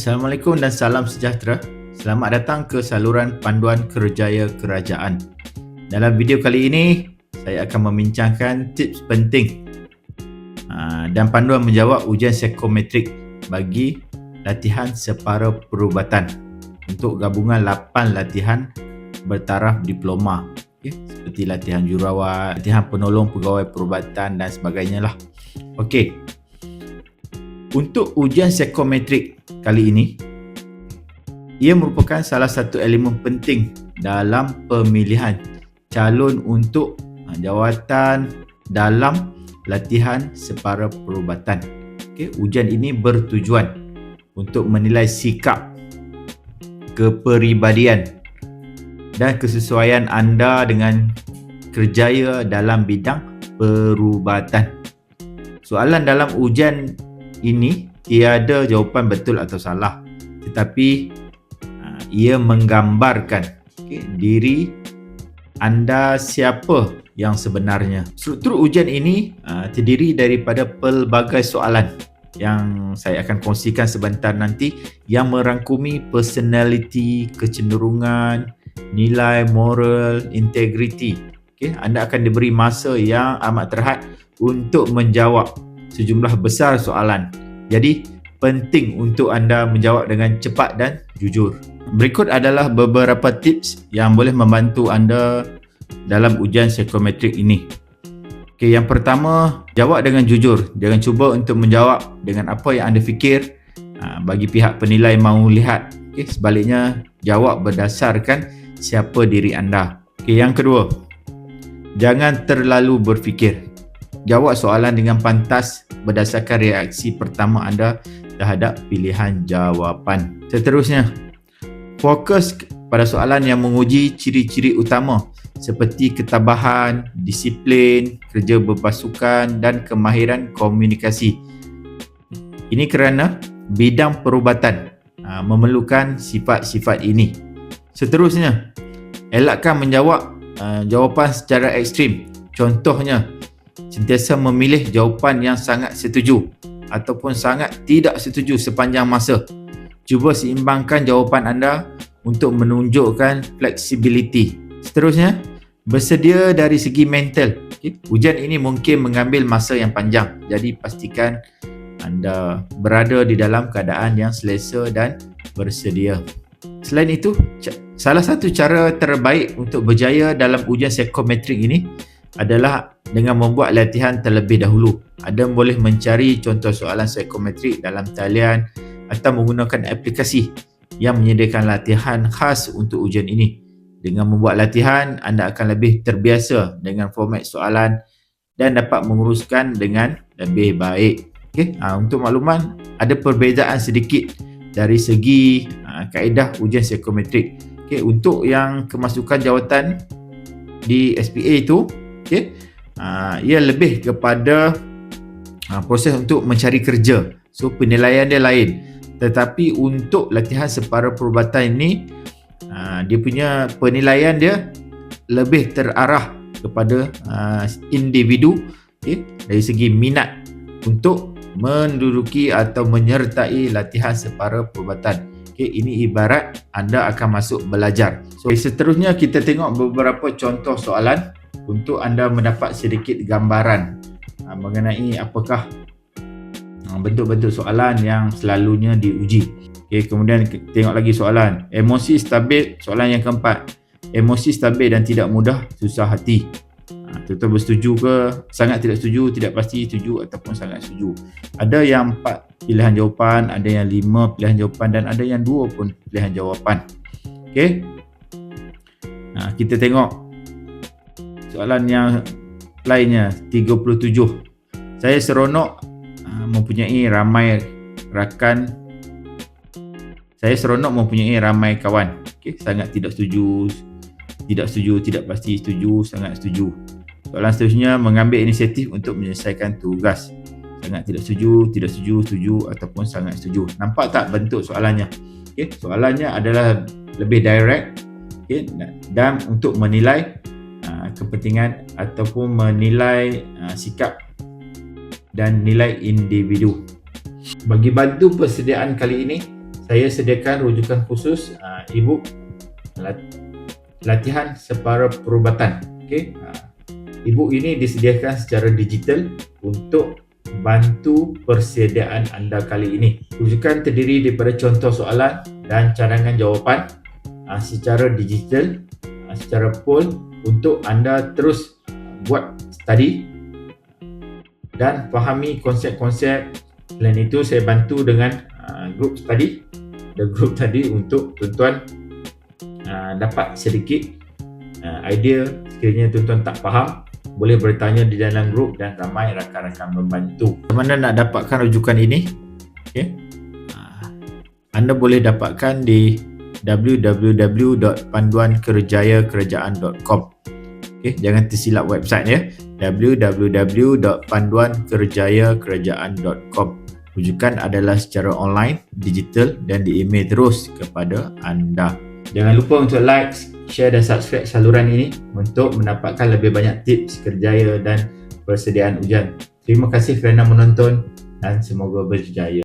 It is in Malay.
Assalamualaikum dan salam sejahtera. Selamat datang ke saluran panduan kerjaya kerajaan. Dalam video kali ini, saya akan membincangkan tips penting dan panduan menjawab ujian psikometrik bagi latihan separa perubatan untuk gabungan 8 latihan bertaraf diploma. Seperti latihan jururawat, latihan penolong pegawai perubatan dan sebagainya lah. Okey. Untuk ujian psikometrik kali ini, ia merupakan salah satu elemen penting dalam pemilihan calon untuk jawatan dalam latihan separa perubatan. Ujian ini bertujuan untuk menilai sikap, kepribadian dan kesesuaian anda dengan kerjaya dalam bidang perubatan. Soalan dalam ujian ini tiada jawapan betul atau salah, tetapi ia menggambarkan diri anda siapa yang sebenarnya. Struktur ujian ini terdiri daripada pelbagai soalan yang saya akan kongsikan sebentar nanti, yang merangkumi personality, kecenderungan, nilai moral, integriti. Anda akan diberi masa yang amat terhad untuk menjawab sejumlah besar soalan. Jadi penting untuk anda menjawab dengan cepat dan jujur. Berikut adalah beberapa tips yang boleh membantu anda dalam ujian psikometrik ini. Yang pertama, jawab dengan jujur. Jangan cuba untuk menjawab dengan apa yang anda fikir bagi pihak penilai mahu lihat. Sebaliknya, jawab berdasarkan siapa diri anda. Yang kedua, jangan terlalu berfikir. Jawab soalan dengan pantas berdasarkan reaksi pertama anda terhadap pilihan jawapan. Seterusnya, fokus pada soalan yang menguji ciri-ciri utama seperti ketabahan, disiplin, kerja berpasukan dan kemahiran komunikasi. Ini kerana bidang perubatan memerlukan sifat-sifat ini. Seterusnya, elakkan menjawab jawapan secara ekstrim. Contohnya, sentiasa memilih jawapan yang sangat setuju ataupun sangat tidak setuju sepanjang masa. Cuba seimbangkan jawapan anda untuk menunjukkan fleksibiliti. Seterusnya, bersedia dari segi mental. Ujian ini mungkin mengambil masa yang panjang, jadi pastikan anda berada di dalam keadaan yang selesa dan bersedia. Selain itu, salah satu cara terbaik untuk berjaya dalam ujian psikometrik ini adalah dengan membuat latihan terlebih dahulu. Anda boleh mencari contoh soalan psikometrik dalam talian atau menggunakan aplikasi yang menyediakan latihan khas untuk ujian ini. Dengan membuat latihan, anda akan lebih terbiasa dengan format soalan dan dapat menguruskan dengan lebih baik. Untuk makluman, ada perbezaan sedikit dari segi kaedah ujian psikometrik. Untuk yang kemasukan jawatan di SPA itu, ia lebih kepada proses untuk mencari kerja. So penilaian dia lain. Tetapi untuk latihan separa perubatan ini, dia punya penilaian dia lebih terarah kepada individu, dari segi minat untuk menduduki atau menyertai latihan separa perubatan. Ini ibarat anda akan masuk belajar. So seterusnya kita tengok beberapa contoh soalan untuk anda mendapat sedikit gambaran mengenai apakah bentuk-bentuk soalan yang selalunya diuji. Kemudian tengok lagi soalan emosi stabil. Soalan yang keempat, emosi stabil dan tidak mudah susah hati. Tuan-tuan bersetuju ke? Sangat tidak setuju, tidak pasti setuju ataupun sangat setuju. Ada yang 4 pilihan jawapan, ada yang 5 pilihan jawapan dan ada yang 2 pun pilihan jawapan. Kita tengok soalan yang lainnya, 37. Saya seronok mempunyai ramai rakan. Saya seronok mempunyai ramai kawan. Sangat tidak setuju, tidak setuju, tidak pasti setuju, sangat setuju. Soalan seterusnya, mengambil inisiatif untuk menyelesaikan tugas. Sangat tidak setuju, tidak setuju, setuju ataupun sangat setuju. Nampak tak bentuk soalannya? Soalannya adalah lebih direct, dan untuk menilai kepentingan ataupun menilai sikap dan nilai individu. Bagi bantu persediaan kali ini, saya sediakan rujukan khusus e-book latihan separa perubatan. Okey. E-book ini disediakan secara digital untuk bantu persediaan anda kali ini. Rujukan terdiri daripada contoh soalan dan cadangan jawapan secara digital, secara poll untuk anda terus buat study dan fahami konsep-konsep. Selain itu, saya bantu dengan group study, group tadi untuk tuan-tuan dapat sedikit idea. Sekiranya tuan-tuan tak faham, boleh bertanya di dalam grup dan ramai rakan-rakan membantu. Bagaimana nak dapatkan rujukan ini? Okay. Anda boleh dapatkan di www.panduankerjayakerajaan.com. Okay, jangan tersilap website ya. www.panduankerjayakerajaan.com. Rujukan adalah secara online, digital dan di-email terus kepada anda. Jangan lupa untuk like, share dan subscribe saluran ini untuk mendapatkan lebih banyak tips kerjaya dan persediaan ujian. Terima kasih kerana menonton dan semoga berjaya.